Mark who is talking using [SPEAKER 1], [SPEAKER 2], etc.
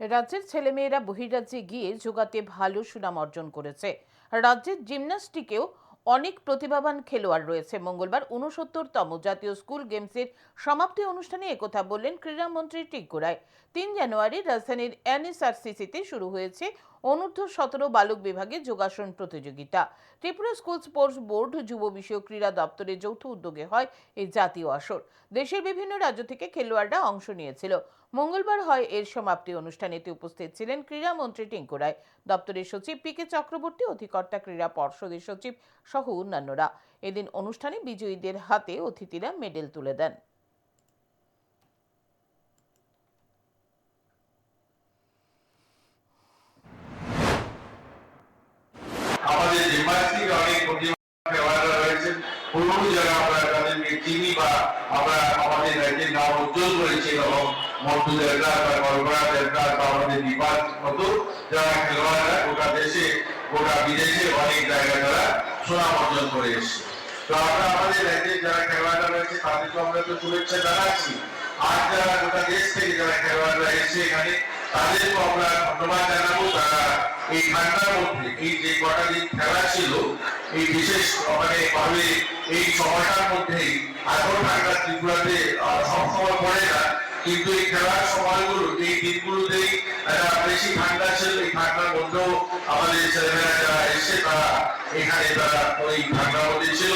[SPEAKER 1] রাজ্যের ছেলেমেয়েরা বহির্রাজ্যে গিয়ে যোগাতে ভালো সুনাম অর্জন করেছে। রাজ্যের জিমন্যাস্টিকেও অনেক প্রতিভাবান খেলোয়াড় রয়েছে। মঙ্গলবার 69তম জাতীয় স্কুল গেমসের সমাপ্তি অনুষ্ঠানে একথা বললেন ক্রীড়ামন্ত্রী টিঙ্কু রায়। 3 জানুয়ারি রাজধানীর NSRCC-তে শুরু হয়েছে অনূর্ধ্ব-17 বালক বিভাগে যোগাসন প্রতিযোগিতা। ত্রিপুরা স্কুল স্পোর্টস বোর্ড, যুব বিষয়ক ক্রীড়া দপ্তরের যৌথ উদ্যোগে হয় এই জাতীয় আসর। দেশের বিভিন্ন রাজ্য থেকে খেলোয়াড়রা অংশ নিয়েছিল। মঙ্গলবার হয় এর সমাপ্তি অনুষ্ঠানেতে উপস্থিত ছিলেন ক্রীড়ামন্ত্রী টিঙ্কু রায়, দপ্তরের সচিব PK চক্রবর্তী, অধিকর্তা ক্রীড়া পর্ষদের সচিব সহ অন্যান্যরা। এদিন অনুষ্ঠানে বিজয়ীদের হাতে অতিথিরা মেডেল তুলে দেন।
[SPEAKER 2] আমাদের জিমন্যাস্টিক অনেক প্রতিভাবান খেলোয়াড়রা রয়েছেন। পুরো যারা আমরা তাদেরকে চিনি বা আমরা আমাদের রাজ্যের নাম উজ্জ্বল করেছি, এবং মন্টু দেবদাস বা কল্পনা দেবদাস বা আমাদের দীপার মতো যারা খেলোয়াড়রা গোটা দেশে গোটা বিদেশে অনেক জায়গায় তারা সুনাম অর্জন করে এসেছে। তো আমরা আমাদের রাজ্যের যারা খেলোয়াড়রা রয়েছে তাদেরকে আমরা তো শুভেচ্ছা জানাচ্ছি। আর যারা গোটা দেশ থেকে যারা খেলোয়াড়রা এসে এখানে তাদেরকেও আমরা ধন্যবাদ জানাবো। তারা এই ঠান্ডার মধ্যে এই যে কটা দিন খেলা ছিল, এই বিশেষ ভাবে এই সময়টার মধ্যেই এত ঠান্ডা ত্রিপুরাতে সবসময় পড়ে না, কিন্তু এই খেলার সময়গুলো এই দিনগুলোতেই বেশি ঠান্ডা ছিল। এই ঠান্ডার মধ্যেও আমাদের ছেলেমেয়েরা যারা এসে তারা এখানে তারা ওই ঠান্ডার মধ্যে ছিল